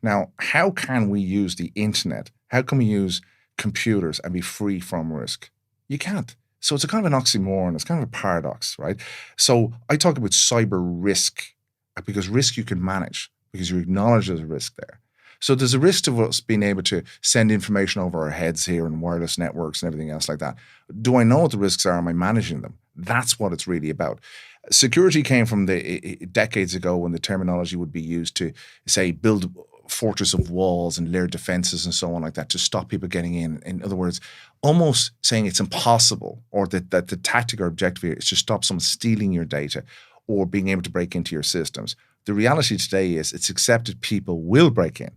Now, how can we use the internet? How can we use computers and be free from risk? You can't. So it's a kind of an oxymoron. It's kind of a paradox, right? So I talk about cyber risk because risk you can manage because you acknowledge there's a risk there. So there's a risk to us being able to send information over our heads here and wireless networks and everything else like that. Do I know what the risks are? Am I managing them? That's what it's really about. Security came from the decades ago when the terminology would be used to say build fortress of walls and layered defenses and so on like that to stop people getting in. In other words, almost saying it's impossible or that the tactic or objective here is to stop someone stealing your data or being able to break into your systems. The reality today is it's accepted people will break in.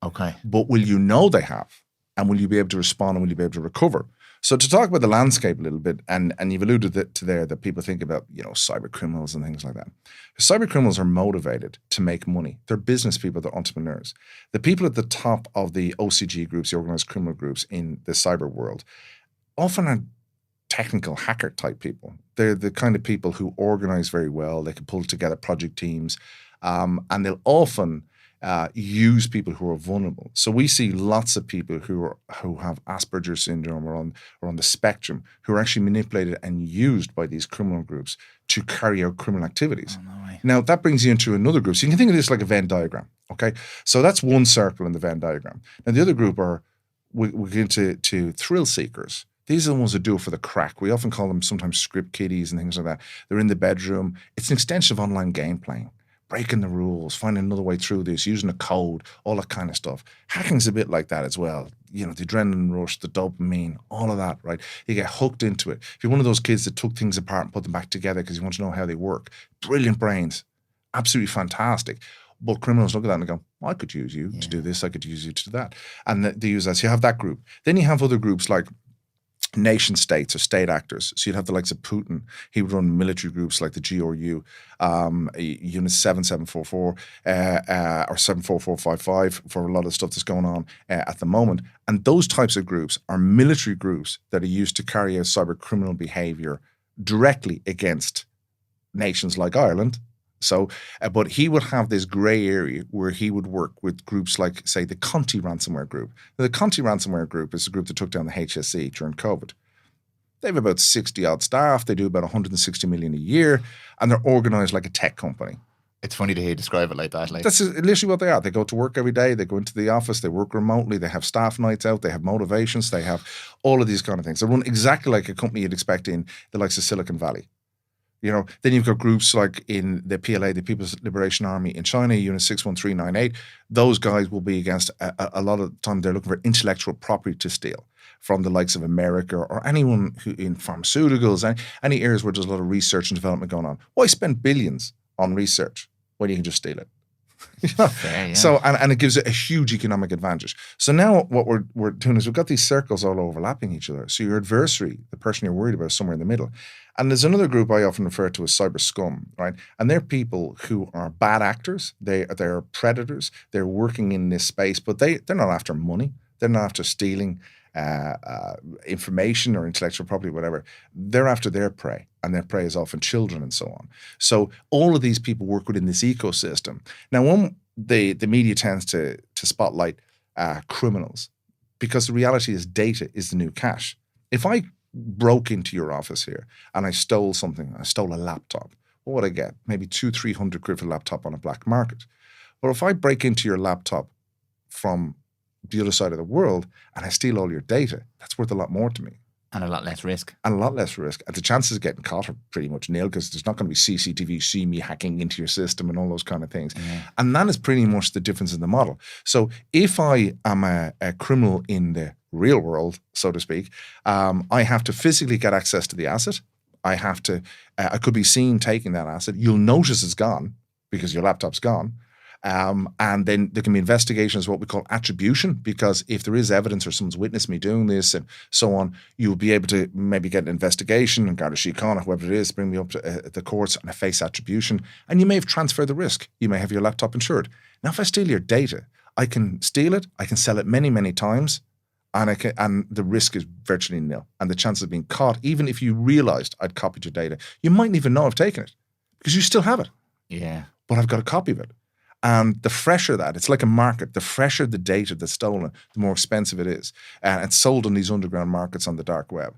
Okay. But will you know they have? And will you be able to respond and will you be able to recover? So to talk about the landscape a little bit, and you've alluded to there that people think about, cyber criminals and things like that. Cyber criminals are motivated to make money. They're business people, they're entrepreneurs. The people at the top of the OCG groups, the organized criminal groups in the cyber world, often are technical hacker type people. They're the kind of people who organize very well. They can pull together project teams, and they'll often use people who are vulnerable. So we see lots of people who have Asperger's syndrome or on the spectrum who are actually manipulated and used by these criminal groups to carry out criminal activities. Oh, no way. Now that brings you into another group. So you can think of this like a Venn diagram. Okay, so that's one circle in the Venn diagram. Now the other group we get into thrill seekers. These are the ones that do it for the crack. We often call them sometimes script kiddies and things like that. They're in the bedroom. It's an extension of online game playing. Breaking the rules, finding another way through this, using a code, all that kind of stuff. Hacking's a bit like that as well. The adrenaline rush, the dopamine, all of that, right? You get hooked into it. If you're one of those kids that took things apart and put them back together because you want to know how they work, brilliant brains, absolutely fantastic. But criminals look at that and go, well, I could use you to do this, I could use you to do that. And they use that. So you have that group. Then you have other groups like nation states or state actors. So you'd have the likes of Putin. He would run military groups like the GRU, Unit 7744 or 74455 for a lot of stuff that's going on at the moment. And those types of groups are military groups that are used to carry out cyber criminal behavior directly against nations like Ireland. So, but he would have this gray area where he would work with groups like, say, the Conti ransomware group. Now, the Conti ransomware group is a group that took down the HSE during COVID. They have about 60 odd staff. They do about 160 million a year, and they're organized like a tech company. It's funny to hear you describe it like that. That's literally what they are. They go to work every day. They go into the office. They work remotely. They have staff nights out. They have motivations. They have all of these kind of things. They run exactly like a company you'd expect in the likes of Silicon Valley. Then you've got groups like in the PLA, the People's Liberation Army in China, Unit 61398. Those guys will be against, a lot of the time, they're looking for intellectual property to steal from the likes of America or anyone who in pharmaceuticals, any areas where there's a lot of research and development going on. Why spend billions on research when you can just steal it? Fair, yeah. So, and it gives it a huge economic advantage. So now what we're doing is we've got these circles all overlapping each other. So your adversary, the person you're worried about, is somewhere in the middle. And there's another group I often refer to as cyber scum, right? And they're people who are bad actors. They're predators. They're working in this space, but they're not after money. They're not after stealing information or intellectual property, whatever. They're after their prey, and their prey is often children and so on. So all of these people work within this ecosystem. Now, when the media tends to spotlight criminals, because the reality is data is the new cash. If I broke into your office here and I stole something, I stole a laptop, what would I get? Maybe 200-300 quid for a laptop on a black market. But if I break into your laptop from the other side of the world and I steal all your data, that's worth a lot more to me. And a lot less risk. And a lot less risk. And the chances of getting caught are pretty much nil because there's not going to be CCTV, see me hacking into your system and all those kind of things. Yeah. And that is pretty much the difference in the model. So if I am a criminal in the real world, so to speak, I have to physically get access to the asset. I have to, I could be seen taking that asset. You'll notice it's gone because your laptop's gone. And then there can be investigations, what we call attribution, because if there is evidence or someone's witnessed me doing this and so on, you'll be able to maybe get an investigation and Garda Síochána or whoever it is, bring me up to the courts and I face attribution. And you may have transferred the risk. You may have your laptop insured. Now, if I steal your data, I can steal it, I can sell it many, many times, and the risk is virtually nil. And the chances of being caught, even if you realized I'd copied your data, you mightn't even know I've taken it because you still have it. Yeah. But I've got a copy of it. And the fresher that, it's like a market, the fresher the data that's stolen, the more expensive it is. And it's sold on these underground markets on the dark web.